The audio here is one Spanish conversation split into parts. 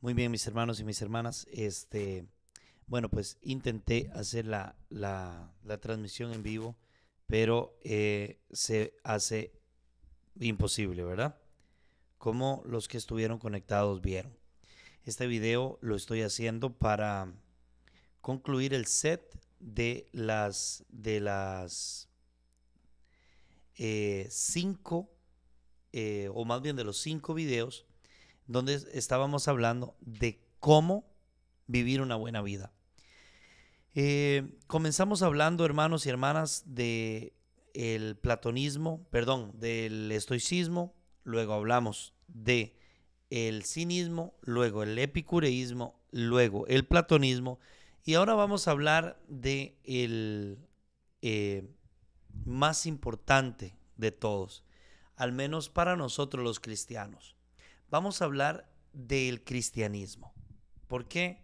Muy bien, mis hermanos y mis hermanas. Bueno, pues intenté hacer la transmisión en vivo, pero se hace imposible, ¿verdad? Como los que estuvieron conectados vieron. Este video lo estoy haciendo para concluir el set de las cinco, o más bien de los 5 videos donde estábamos hablando de cómo vivir una buena vida. Comenzamos hablando, hermanos y hermanas, de el platonismo, perdón, del estoicismo, luego hablamos de el cinismo, luego el epicureísmo, luego el platonismo, y ahora vamos a hablar de el más importante de todos, al menos para nosotros los cristianos. Vamos a hablar del cristianismo. ¿Por qué?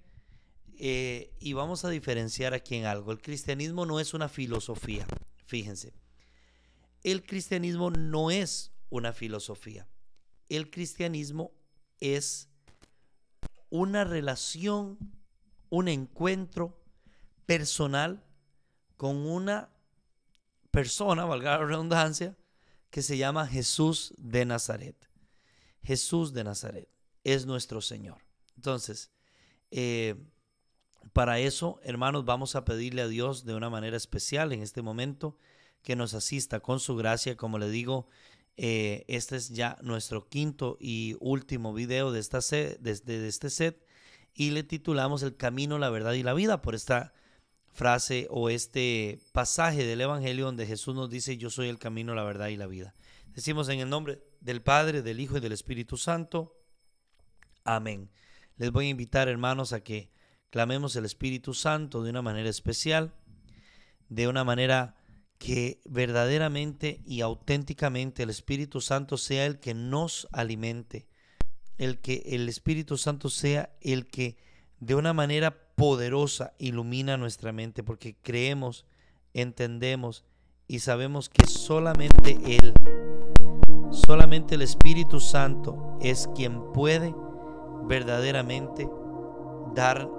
Y vamos a diferenciar aquí en algo. El cristianismo no es una filosofía. Fíjense, el cristianismo no es una filosofía. El cristianismo es una relación, un encuentro personal con una persona, valga la redundancia, que se llama Jesús de Nazaret. Jesús de Nazaret es nuestro Señor. Entonces, para eso, hermanos, vamos a pedirle a Dios de una manera especial en este momento que nos asista con su gracia. Como le digo, este es ya nuestro quinto y último video de este set, y le titulamos El camino, la verdad y la vida, por esta frase o este pasaje del Evangelio donde Jesús nos dice: yo soy el camino, la verdad y la vida. Decimos en el nombre del Padre, del Hijo y del Espíritu Santo. Amén. Les voy a invitar, hermanos, a que clamemos el Espíritu Santo de una manera especial, de una manera que verdaderamente y auténticamente el Espíritu Santo sea el que nos alimente, que el Espíritu Santo sea el que de una manera poderosa ilumina nuestra mente, porque creemos, entendemos y sabemos que solamente el Espíritu Santo es quien puede verdaderamente dar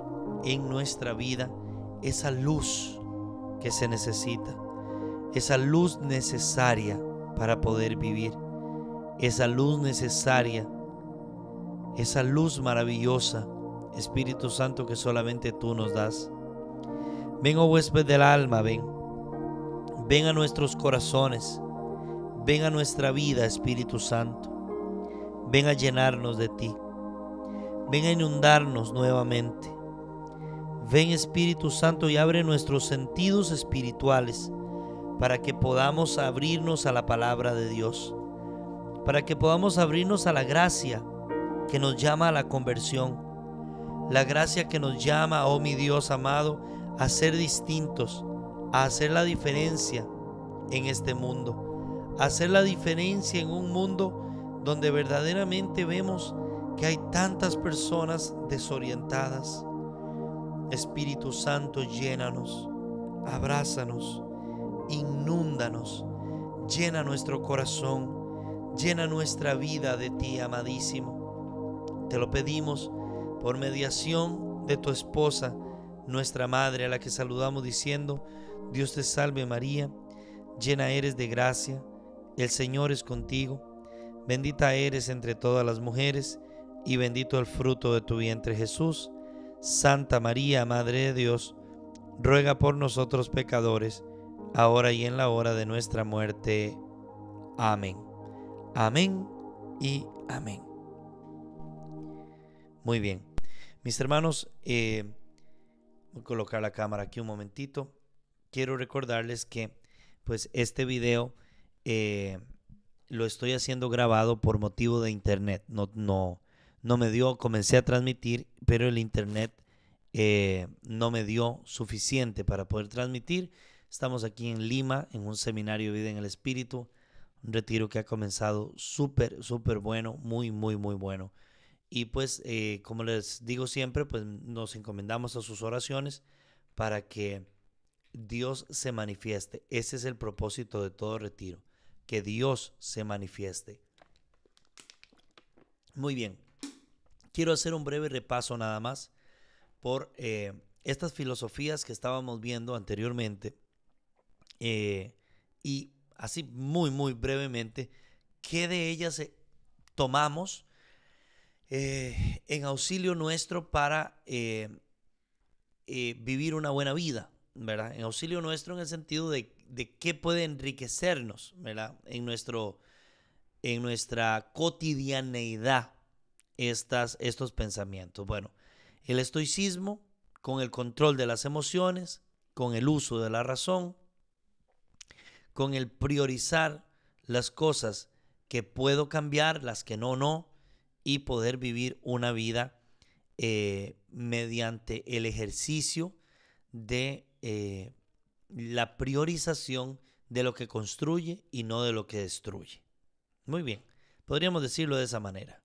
en nuestra vida esa luz que se necesita, esa luz necesaria para poder vivir, esa luz necesaria, esa luz maravillosa, Espíritu Santo, que solamente tú nos das. Ven, oh huésped del alma, ven. Ven a nuestros corazones. Ven a nuestra vida, Espíritu Santo. Ven a llenarnos de ti. Ven a inundarnos nuevamente. Ven, Espíritu Santo, y abre nuestros sentidos espirituales para que podamos abrirnos a la palabra de Dios, para que podamos abrirnos a la gracia que nos llama a la conversión, la gracia que nos llama, oh mi Dios amado, a ser distintos, a hacer la diferencia en este mundo, a hacer la diferencia en un mundo donde verdaderamente vemos que hay tantas personas desorientadas. Espíritu Santo, llénanos, abrázanos, inúndanos, llena nuestro corazón, llena nuestra vida de ti, amadísimo. Te lo pedimos por mediación de tu esposa, nuestra madre, a la que saludamos diciendo: Dios te salve María, llena eres de gracia, el Señor es contigo, bendita eres entre todas las mujeres, y bendito el fruto de tu vientre Jesús. Santa María, Madre de Dios, ruega por nosotros pecadores, ahora y en la hora de nuestra muerte. Amén. Amén y amén. Muy bien. Mis hermanos, voy a colocar la cámara aquí un momentito. Quiero recordarles que pues este video lo estoy haciendo grabado por motivo de internet. No me dio, comencé a transmitir, pero el internet no me dio suficiente para poder transmitir. Estamos aquí en Lima, en un seminario de vida en el Espíritu, un retiro que ha comenzado súper, súper bueno, muy, muy, muy bueno. Y pues, como les digo siempre, pues nos encomendamos a sus oraciones para que Dios se manifieste. Ese es el propósito de todo retiro, que Dios se manifieste. Muy bien. quiero hacer un breve repaso nada más por estas filosofías que estábamos viendo anteriormente y así muy brevemente, ¿qué de ellas tomamos en auxilio nuestro para vivir una buena vida, ¿verdad? En auxilio nuestro en el sentido de qué puede enriquecernos, ¿verdad? En nuestra cotidianeidad estos pensamientos. Bueno, el estoicismo con el control de las emociones, con el uso de la razón, con el priorizar las cosas que puedo cambiar, las que no, y poder vivir una vida mediante el ejercicio de la priorización de lo que construye y no de lo que destruye. Muy bien, podríamos decirlo de esa manera,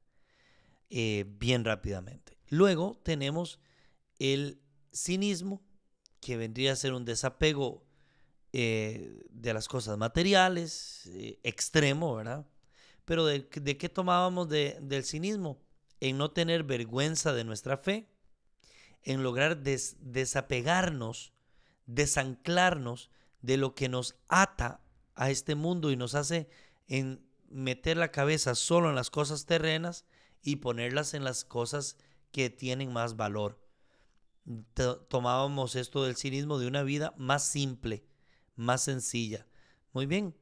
bien rápidamente. Luego tenemos el cinismo, que vendría a ser un desapego de las cosas materiales, extremo, ¿verdad? Pero ¿de qué tomábamos del cinismo? En no tener vergüenza de nuestra fe, en lograr desapegarnos, desanclarnos de lo que nos ata a este mundo y nos hace meter la cabeza solo en las cosas terrenas y ponerlas en las cosas que tienen más valor. Tomábamos esto del cinismo de una vida más simple, más sencilla. Muy bien.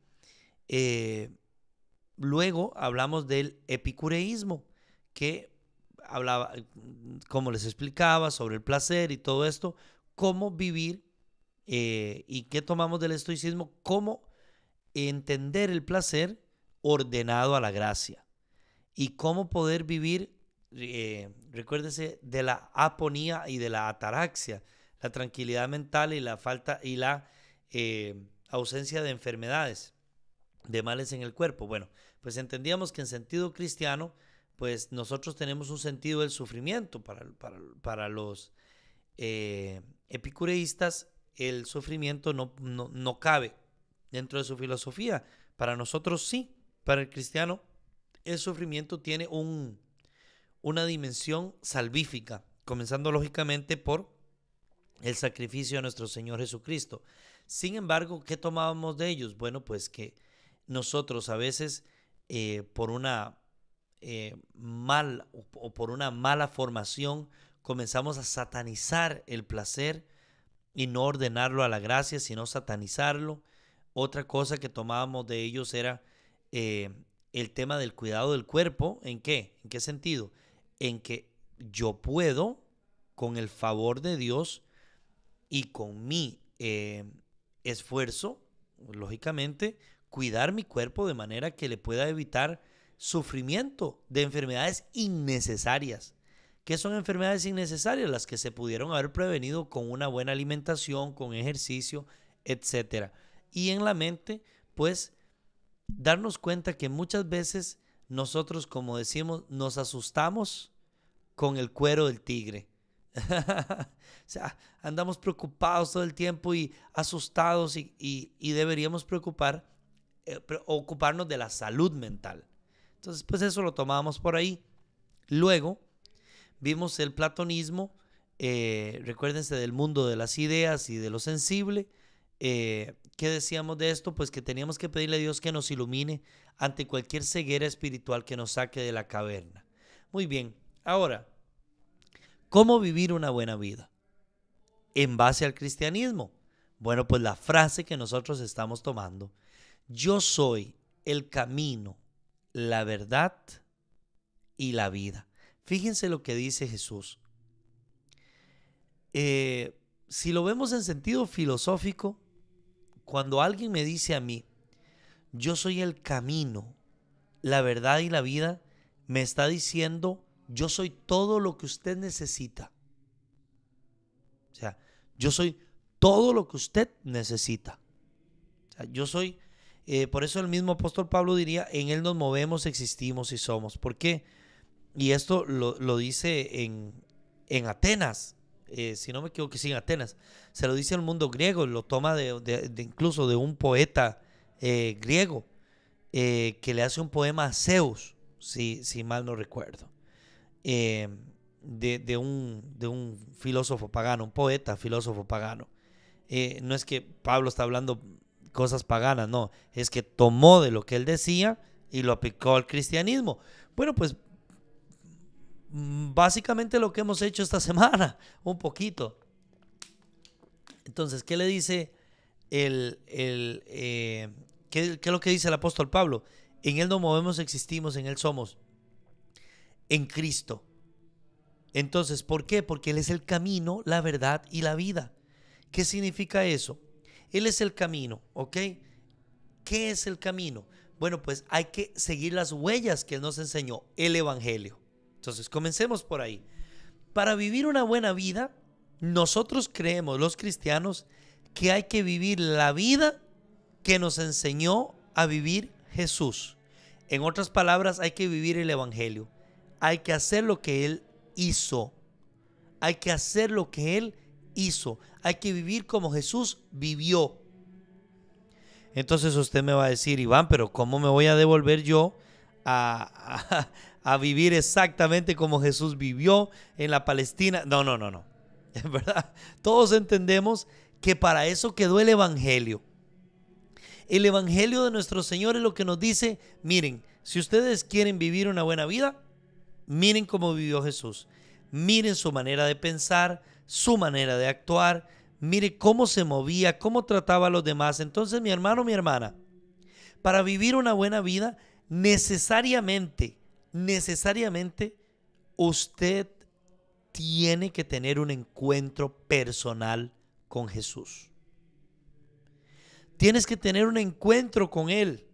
Luego hablamos del epicureísmo, que hablaba, como les explicaba, sobre el placer y todo esto, cómo vivir y qué tomamos del estoicismo, cómo entender el placer ordenado a la gracia y cómo poder vivir, recuérdese, de la aponía y de la ataraxia, la tranquilidad mental y la falta y la ausencia de enfermedades, de males en el cuerpo. Bueno, pues entendíamos que en sentido cristiano, pues nosotros tenemos un sentido del sufrimiento. Para los epicureístas, el sufrimiento no cabe dentro de su filosofía. Para nosotros sí. Para el cristiano, el sufrimiento tiene una dimensión salvífica, comenzando lógicamente por el sacrificio de nuestro Señor Jesucristo. Sin embargo, ¿qué tomábamos de ellos? Bueno, pues que nosotros a veces por una por una mala formación comenzamos a satanizar el placer y no ordenarlo a la gracia, sino satanizarlo. Otra cosa que tomábamos de ellos era el tema del cuidado del cuerpo. ¿En qué? ¿En qué sentido? En que yo puedo, con el favor de Dios y con mi esfuerzo, lógicamente, cuidar mi cuerpo de manera que le pueda evitar sufrimiento de enfermedades innecesarias. ¿Qué son enfermedades innecesarias? Las que se pudieron haber prevenido con una buena alimentación, con ejercicio, etcétera. Y en la mente, pues, darnos cuenta que muchas veces nosotros, como decimos, nos asustamos con el cuero del tigre. O sea, andamos preocupados todo el tiempo y asustados y deberíamos ocuparnos de la salud mental. Entonces, pues eso lo tomábamos por ahí. Luego vimos el platonismo, recuérdense del mundo de las ideas y de lo sensible. ¿Qué decíamos de esto? Pues que teníamos que pedirle a Dios que nos ilumine ante cualquier ceguera espiritual que nos saque de la caverna. Muy bien, ahora, ¿cómo vivir una buena vida? En base al cristianismo. Bueno, pues la frase que nosotros estamos tomando: yo soy el camino, la verdad y la vida. Fíjense lo que dice Jesús. Si lo vemos en sentido filosófico, cuando alguien me dice a mí, yo soy el camino, la verdad y la vida, me está diciendo, yo soy todo lo que usted necesita. O sea, yo soy todo lo que usted necesita. O sea, yo soy, por eso el mismo apóstol Pablo diría, en él nos movemos, existimos y somos. ¿Por qué? Y esto lo dice en Atenas, si no me equivoco, sí, en Atenas. Se lo dice al mundo griego, lo toma incluso de un poeta griego que le hace un poema a Zeus, si mal no recuerdo. eh, de un filósofo pagano, un poeta filósofo pagano. No es que Pablo está hablando cosas paganas, no, es que tomó de lo que él decía y lo aplicó al cristianismo. Bueno, pues básicamente lo que hemos hecho esta semana, un poquito. Entonces, ¿qué le dice ¿qué es lo que dice el apóstol Pablo? En él nos movemos, existimos, en él somos, en Cristo. Entonces, ¿por qué? Porque él es el camino, la verdad y la vida. ¿Qué significa eso? Él es el camino, ¿ok? ¿Qué es el camino? Bueno, pues hay que seguir las huellas que él nos enseñó, el evangelio. Entonces, comencemos por ahí. Para vivir una buena vida, nosotros creemos, los cristianos, que hay que vivir la vida que nos enseñó a vivir Jesús. En otras palabras, hay que vivir el evangelio. Hay que hacer lo que él hizo. Hay que hacer lo que él hizo. Hay que vivir como Jesús vivió. Entonces usted me va a decir, Iván, pero ¿cómo me voy a devolver yo a vivir exactamente como Jesús vivió en la Palestina? No. En verdad, todos entendemos que para eso quedó el evangelio. El evangelio de nuestro Señor es lo que nos dice, miren, si ustedes quieren vivir una buena vida, miren cómo vivió Jesús. Miren su manera de pensar, su manera de actuar. Mire cómo se movía, cómo trataba a los demás. Entonces, mi hermano, mi hermana, para vivir una buena vida, necesariamente, usted tiene que tener un encuentro personal con Jesús. Tienes que tener un encuentro con Él.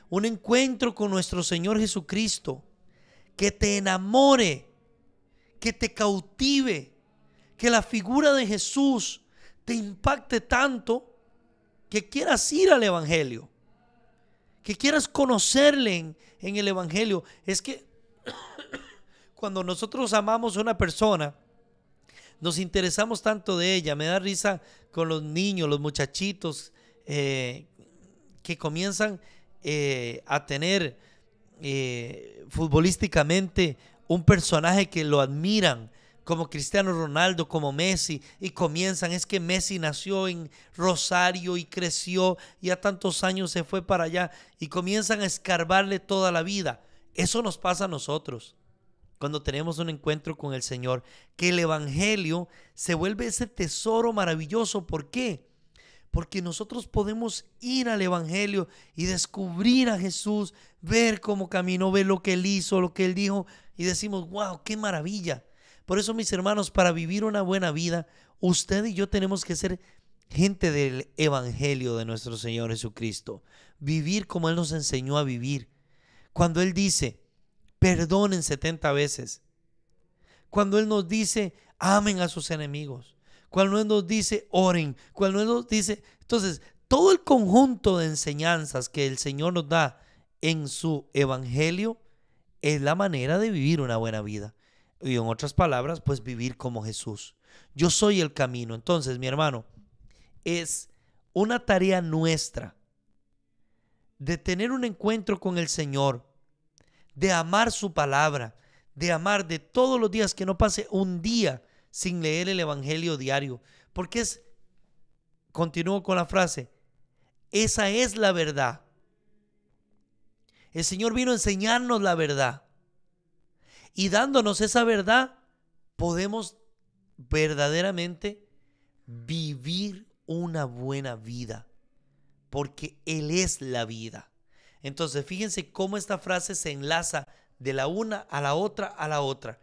Un encuentro con nuestro Señor Jesucristo. Que te enamore, que te cautive, que la figura de Jesús te impacte tanto que quieras ir al evangelio, que quieras conocerle en el evangelio. Es que cuando nosotros amamos a una persona, nos interesamos tanto de ella. Me da risa con los niños, los muchachitos que comienzan a tener futbolísticamente un personaje que lo admiran, como Cristiano Ronaldo, como Messi, y comienzan, es que Messi nació en Rosario y creció y a tantos años se fue para allá, y comienzan a escarbarle toda la vida. Eso nos pasa a nosotros cuando tenemos un encuentro con el Señor, que el evangelio se vuelve ese tesoro maravilloso. ¿Por qué? Porque nosotros podemos ir al evangelio y descubrir a Jesús, ver cómo caminó, ver lo que él hizo, lo que él dijo, y decimos, wow, qué maravilla. Por eso, mis hermanos, para vivir una buena vida, usted y yo tenemos que ser gente del evangelio de nuestro Señor Jesucristo. Vivir como él nos enseñó a vivir. Cuando él dice, perdonen 70 veces. Cuando él nos dice, amen a sus enemigos. Cuando él nos dice, oren. Cuando él nos dice, entonces, todo el conjunto de enseñanzas que el Señor nos da en su evangelio es la manera de vivir una buena vida. Y en otras palabras, pues vivir como Jesús. Yo soy el camino. Entonces, mi hermano, es una tarea nuestra de tener un encuentro con el Señor, de amar su palabra, de amar de todos los días, que no pase un día sin leer el evangelio diario. Porque continúo con la frase, esa es la verdad. El Señor vino a enseñarnos la verdad. Y dándonos esa verdad, podemos verdaderamente vivir una buena vida. Porque Él es la vida. Entonces, fíjense cómo esta frase se enlaza de la una a la otra a la otra.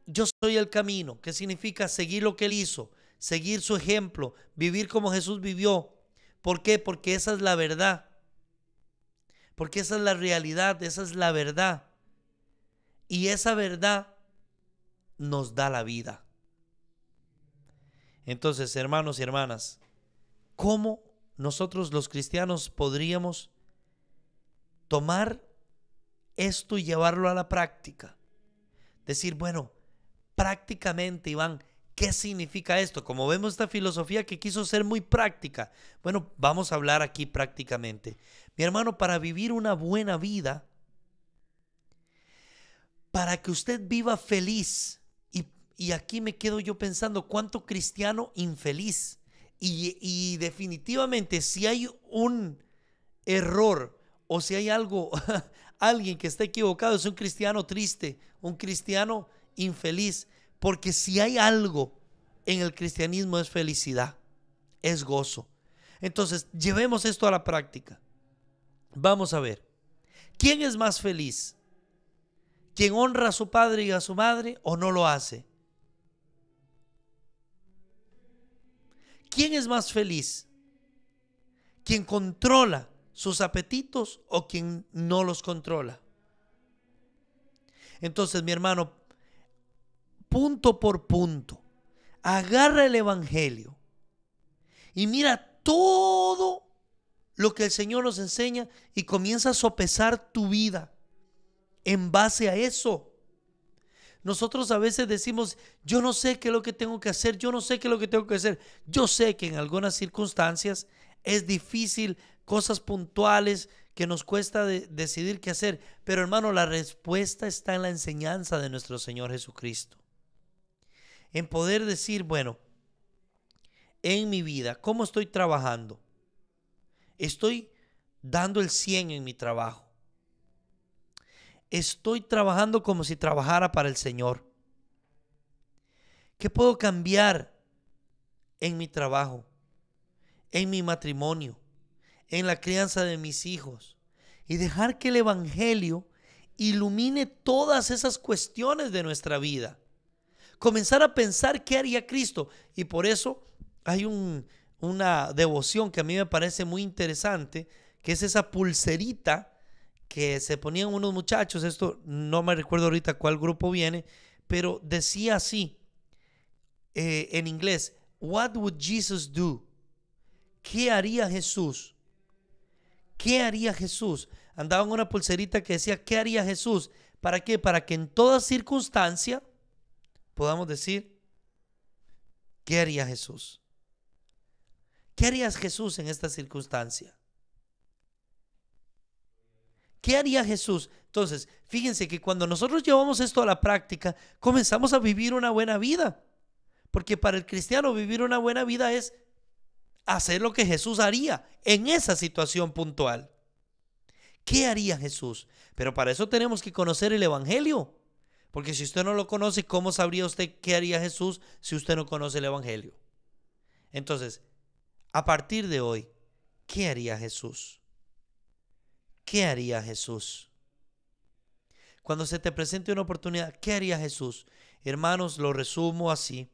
Yo soy el camino, que significa seguir lo que Él hizo, seguir su ejemplo, vivir como Jesús vivió. ¿Por qué? Porque esa es la verdad. Porque esa es la realidad, esa es la verdad. Y esa verdad nos da la vida. Entonces, hermanos y hermanas, ¿cómo nosotros los cristianos podríamos tomar esto y llevarlo a la práctica? Decir, bueno, prácticamente, Iván, ¿qué significa esto? Como vemos esta filosofía que quiso ser muy práctica. Bueno, vamos a hablar aquí prácticamente. Mi hermano, para vivir una buena vida, para que usted viva feliz. Y aquí me quedo yo pensando, ¿cuánto cristiano infeliz? Y definitivamente si hay un error o si hay algo, alguien que está equivocado, es un cristiano triste, un cristiano infeliz. Porque si hay algo en el cristianismo es felicidad, es gozo. Entonces, llevemos esto a la práctica. Vamos a ver, ¿quién es más feliz? ¿Quién honra a su padre y a su madre o no lo hace? ¿Quién es más feliz? ¿Quién controla sus apetitos o quien no los controla? Entonces, mi hermano, punto por punto, agarra el evangelio y mira todo lo que el Señor nos enseña y comienza a sopesar tu vida en base a eso. Nosotros a veces decimos, yo no sé qué es lo que tengo que hacer, yo no sé qué es lo que tengo que hacer. Yo sé que en algunas circunstancias es difícil, cosas puntuales que nos cuesta decidir qué hacer. Pero hermano, la respuesta está en la enseñanza de nuestro Señor Jesucristo. En poder decir, bueno, en mi vida, ¿cómo estoy trabajando? Estoy dando el 100 en mi trabajo. Estoy trabajando como si trabajara para el Señor. ¿Qué puedo cambiar en mi trabajo, en mi matrimonio, en la crianza de mis hijos? Y dejar que el evangelio ilumine todas esas cuestiones de nuestra vida. Comenzar a pensar qué haría Cristo. Y por eso hay una devoción que a mí me parece muy interesante, que es esa pulserita que se ponían unos muchachos. Esto no me recuerdo ahorita cuál grupo viene, pero decía así, en inglés: What would Jesus do? ¿Qué haría Jesús? ¿Qué haría Jesús? Andaban una pulserita que decía ¿qué haría Jesús? ¿Para qué? Para que en toda circunstancia podamos decir ¿qué haría Jesús? ¿Qué haría Jesús en esta circunstancia? ¿Qué haría Jesús? Entonces, fíjense que cuando nosotros llevamos esto a la práctica, comenzamos a vivir una buena vida. Porque para el cristiano vivir una buena vida es hacer lo que Jesús haría en esa situación puntual. ¿Qué haría Jesús? Pero para eso tenemos que conocer el evangelio. Porque si usted no lo conoce, ¿cómo sabría usted qué haría Jesús si usted no conoce el evangelio? Entonces, a partir de hoy, ¿qué haría Jesús? ¿Qué haría Jesús? Cuando se te presente una oportunidad, ¿qué haría Jesús? Hermanos, lo resumo así.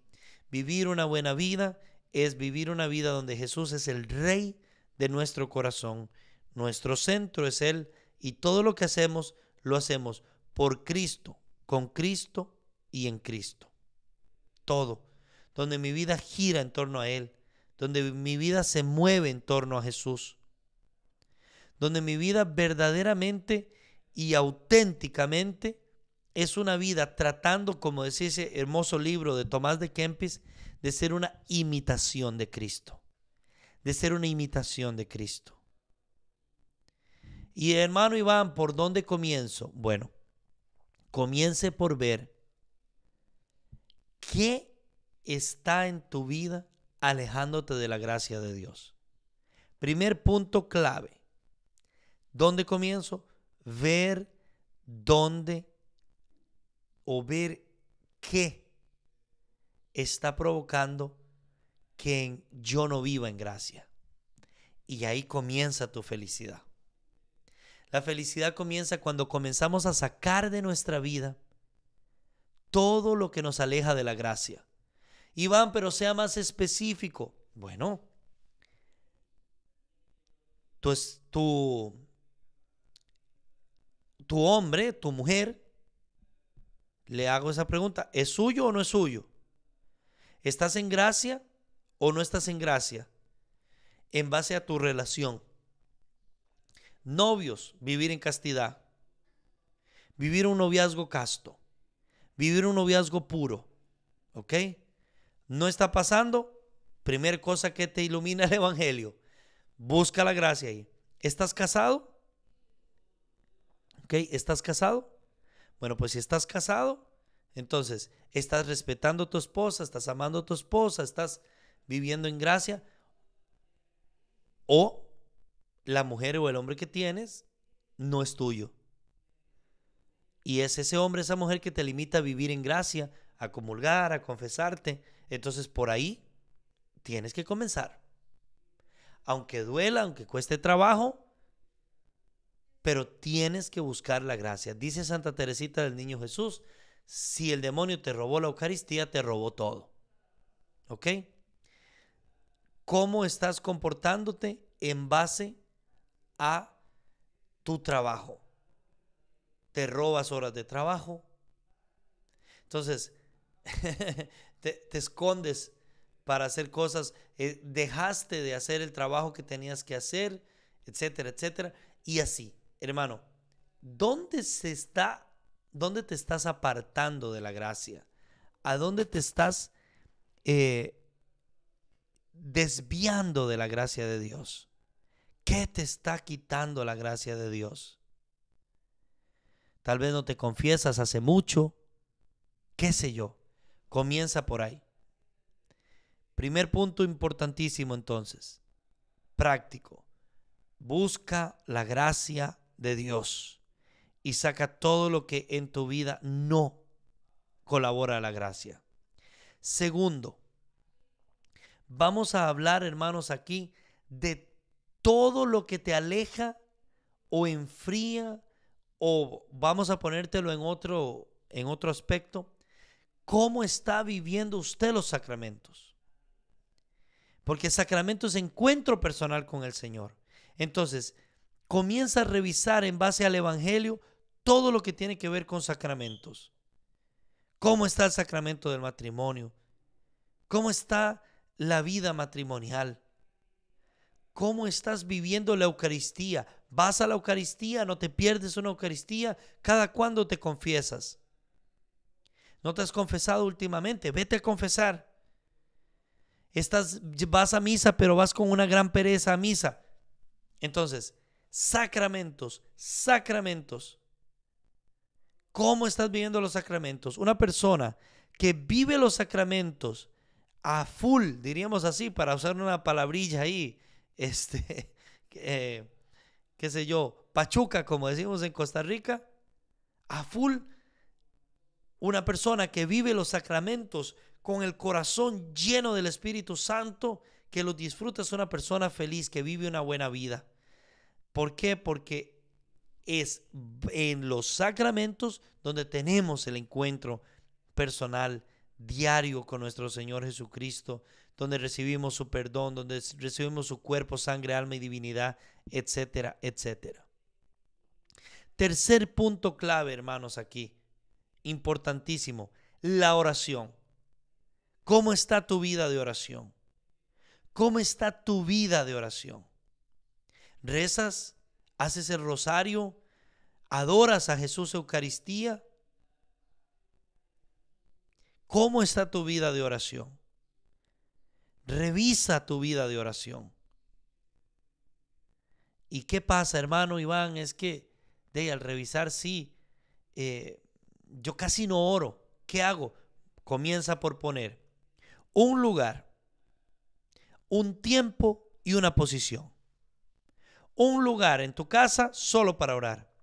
Vivir una buena vida es vivir una vida donde Jesús es el Rey de nuestro corazón. Nuestro centro es Él y todo lo que hacemos, lo hacemos por Cristo, con Cristo y en Cristo. Todo. Donde mi vida gira en torno a Él. Donde mi vida se mueve en torno a Jesús. Donde mi vida verdaderamente y auténticamente es una vida tratando, como decía ese hermoso libro de Tomás de Kempis, de ser una imitación de Cristo. De ser una imitación de Cristo. Y hermano Iván, ¿por dónde comienzo? Bueno, comience por ver qué está en tu vida alejándote de la gracia de Dios. Primer punto clave. ¿Dónde comienzo? Ver dónde o ver qué está provocando que yo no viva en gracia. Y ahí comienza tu felicidad. La felicidad comienza cuando comenzamos a sacar de nuestra vida todo lo que nos aleja de la gracia. Iván, pero sea más específico. Bueno, tu hombre, tu mujer, le hago esa pregunta: ¿es suyo o no es suyo? ¿Estás en gracia o no estás en gracia? En base a tu relación. Novios, vivir en castidad. Vivir un noviazgo casto. Vivir un noviazgo puro. ¿Ok? ¿No está pasando? Primer cosa que te ilumina el evangelio. Busca la gracia ahí. ¿Estás casado? ¿Ok? ¿Estás casado? Bueno, pues si estás casado, entonces estás respetando a tu esposa, estás amando a tu esposa, estás viviendo en gracia. O la mujer o el hombre que tienes no es tuyo. Y es ese hombre, esa mujer que te limita a vivir en gracia, a comulgar, a confesarte. Entonces por ahí tienes que comenzar. Aunque duela, aunque cueste trabajo, pero tienes que buscar la gracia. Dice Santa Teresita del Niño Jesús, si el demonio te robó la Eucaristía, te robó todo. ¿Ok? ¿Cómo estás comportándote en base a tu trabajo? ¿Te robas horas de trabajo? Entonces, te escondes para hacer cosas, dejaste de hacer el trabajo que tenías que hacer, etcétera, etcétera. Y así, hermano, ¿dónde te estás apartando de la gracia? ¿A dónde te estás desviando de la gracia de Dios? ¿Qué te está quitando la gracia de Dios? Tal vez no te confiesas hace mucho, qué sé yo. Comienza por ahí. Primer punto importantísimo entonces, práctico. Busca la gracia de Dios y saca todo lo que en tu vida no colabora a la gracia. Segundo, vamos a hablar, hermanos, aquí de todo lo que te aleja o enfría, o vamos a ponértelo en otro aspecto, ¿cómo está viviendo usted los sacramentos? Porque el sacramento es encuentro personal con el Señor. Entonces, comienza a revisar en base al Evangelio todo lo que tiene que ver con sacramentos. ¿Cómo está el sacramento del matrimonio? ¿Cómo está la vida matrimonial? ¿Cómo estás viviendo la Eucaristía? ¿Vas a la Eucaristía? ¿No te pierdes una Eucaristía? ¿Cada cuándo te confiesas? ¿No te has confesado últimamente? Vete a confesar. Vas a misa, pero vas con una gran pereza a misa. Entonces, sacramentos. ¿Cómo estás viviendo los sacramentos? Una persona que vive los sacramentos a full, diríamos así, para usar una palabrilla ahí, qué sé yo, pachuca, como decimos en Costa Rica, a full, una persona que vive los sacramentos con el corazón lleno del Espíritu Santo, que los disfruta, es una persona feliz, que vive una buena vida. ¿Por qué? Porque es en los sacramentos donde tenemos el encuentro personal, diario con nuestro Señor Jesucristo, donde recibimos su perdón, donde recibimos su cuerpo, sangre, alma y divinidad, etcétera, etcétera. Tercer punto clave, hermanos, aquí, importantísimo, la oración. ¿Cómo está tu vida de oración? ¿Cómo está tu vida de oración? ¿Rezas? ¿Haces el rosario? ¿Adoras a Jesús Eucaristía? ¿Cómo está tu vida de oración? Revisa tu vida de oración. ¿Y qué pasa, hermano Iván? Es que al revisar, sí, yo casi no oro. ¿Qué hago? Comienza por poner un lugar, un tiempo y una posición. Un lugar en tu casa solo para orar.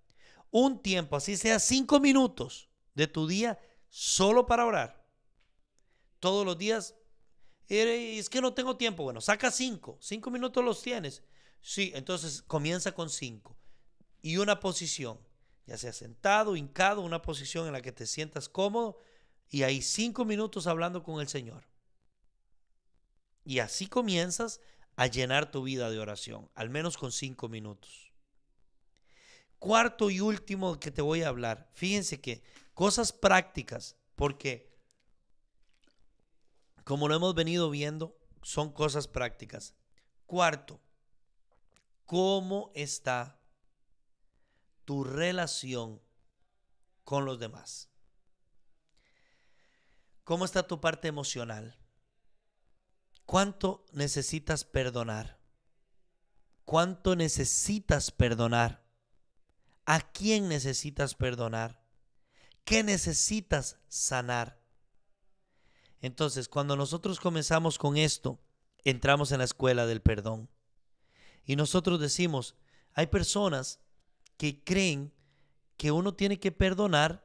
Un tiempo, así sea 5 minutos de tu día, solo para orar. Todos los días. Es que no tengo tiempo. Bueno, saca 5 minutos los tienes. Sí, entonces comienza con 5. Y una posición, ya sea sentado, hincado, una posición en la que te sientas cómodo, y ahí 5 minutos hablando con el Señor. Y así comienzas a llenar tu vida de oración, al menos con 5 minutos. Cuarto y último que te voy a hablar, fíjense que cosas prácticas, porque como lo hemos venido viendo, son cosas prácticas. Cuarto, ¿cómo está tu relación con los demás? ¿Cómo está tu parte emocional? ¿Cuánto necesitas perdonar? ¿Cuánto necesitas perdonar? ¿A quién necesitas perdonar? ¿Qué necesitas sanar? Entonces, cuando nosotros comenzamos con esto, entramos en la escuela del perdón. Y nosotros decimos, hay personas que creen que uno tiene que perdonar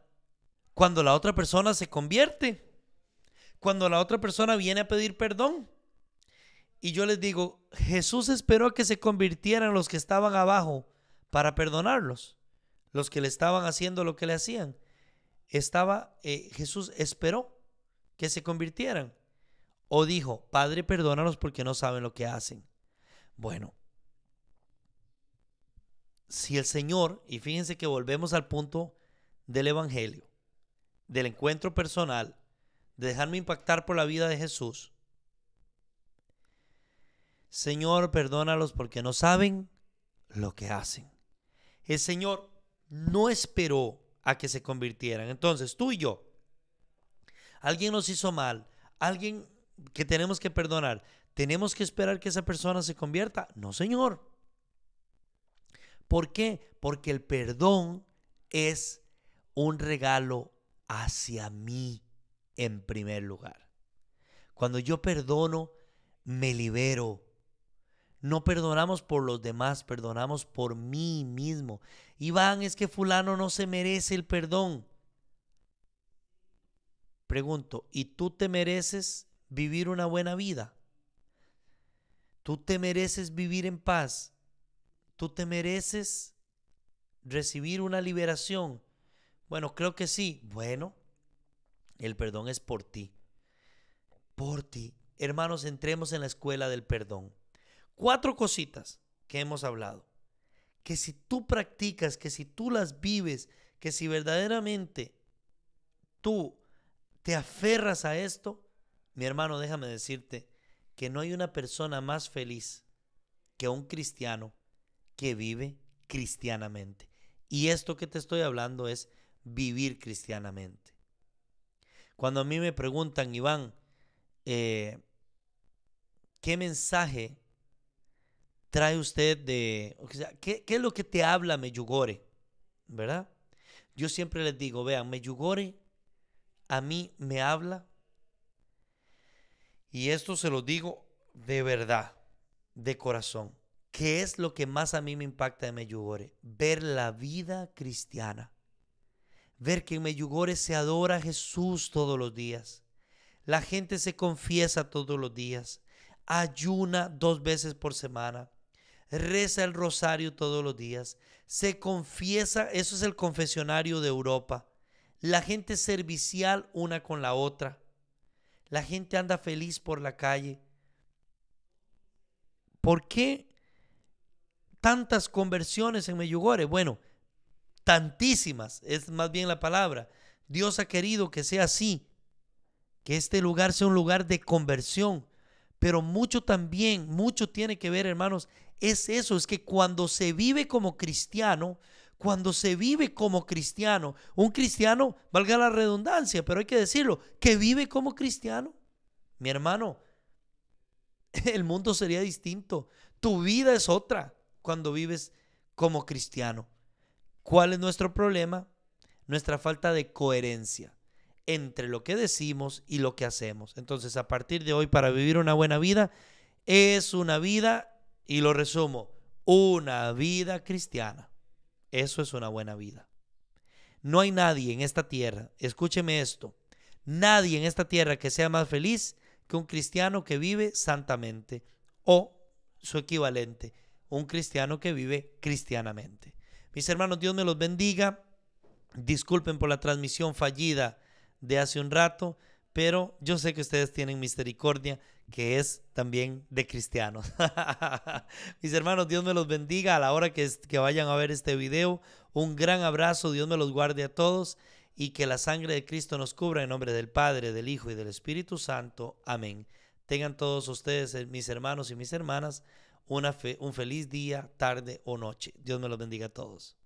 cuando la otra persona se convierte, cuando la otra persona viene a pedir perdón. Y yo les digo, Jesús esperó a que se convirtieran los que estaban abajo para perdonarlos, los que le estaban haciendo lo que le hacían. Jesús esperó que se convirtieran. O dijo, Padre, perdónalos porque no saben lo que hacen. Bueno, si el Señor, y fíjense que volvemos al punto del evangelio, del encuentro personal, de dejarme impactar por la vida de Jesús. Señor, perdónalos porque no saben lo que hacen. El Señor no esperó a que se convirtieran. Entonces, tú y yo, alguien nos hizo mal, alguien que tenemos que perdonar, ¿tenemos que esperar que esa persona se convierta? No, Señor. ¿Por qué? Porque el perdón es un regalo hacia mí en primer lugar. Cuando yo perdono, me libero. No perdonamos por los demás, perdonamos por mí mismo. Iván, es que fulano no se merece el perdón. Pregunto, ¿y tú te mereces vivir una buena vida? ¿Tú te mereces vivir en paz? ¿Tú te mereces recibir una liberación? Bueno, creo que sí. Bueno, el perdón es por ti. Por ti. Hermanos, entremos en la escuela del perdón. 4 cositas que hemos hablado. Que si tú practicas, que si tú las vives, que si verdaderamente tú te aferras a esto, mi hermano, déjame decirte que no hay una persona más feliz que un cristiano que vive cristianamente. Y esto que te estoy hablando es vivir cristianamente. Cuando a mí me preguntan, Iván, ¿qué mensaje trae usted ¿qué es lo que te habla Medjugorje? ¿Verdad? Yo siempre les digo, vean, Medjugorje a mí me habla, y esto se lo digo de verdad, de corazón. ¿Qué es lo que más a mí me impacta de Medjugorje? Ver la vida cristiana. Ver que en Medjugorje se adora a Jesús todos los días. La gente se confiesa todos los días. Ayuna 2 veces por semana. Reza el rosario todos los días. Se confiesa, eso es el confesionario de Europa. La gente es servicial una con la otra. La gente anda feliz por la calle. ¿Por qué tantas conversiones en Medjugorje? Bueno, tantísimas, es más bien la palabra. Dios ha querido que sea así, que este lugar sea un lugar de conversión. Pero mucho también, mucho tiene que ver, hermanos, es eso, es que cuando se vive como cristiano, un cristiano, valga la redundancia, pero hay que decirlo, que vive como cristiano, mi hermano, el mundo sería distinto. Tu vida es otra cuando vives como cristiano. ¿Cuál es nuestro problema? Nuestra falta de coherencia entre lo que decimos y lo que hacemos. Entonces, a partir de hoy, para vivir una buena vida, es una vida, y lo resumo, una vida cristiana. Eso es una buena vida. No hay nadie en esta tierra, escúcheme esto, nadie en esta tierra que sea más feliz que un cristiano que vive santamente, o su equivalente, un cristiano que vive cristianamente. Mis hermanos, Dios me los bendiga. Disculpen por la transmisión fallida de hace un rato, pero yo sé que ustedes tienen misericordia, que es también de cristianos. Mis hermanos, Dios me los bendiga a la hora que vayan a ver este video. Un gran abrazo, Dios me los guarde a todos y que la sangre de Cristo nos cubra en nombre del Padre, del Hijo y del Espíritu Santo. Amén. Tengan todos ustedes, mis hermanos y mis hermanas, un feliz día, tarde o noche. Dios me los bendiga a todos.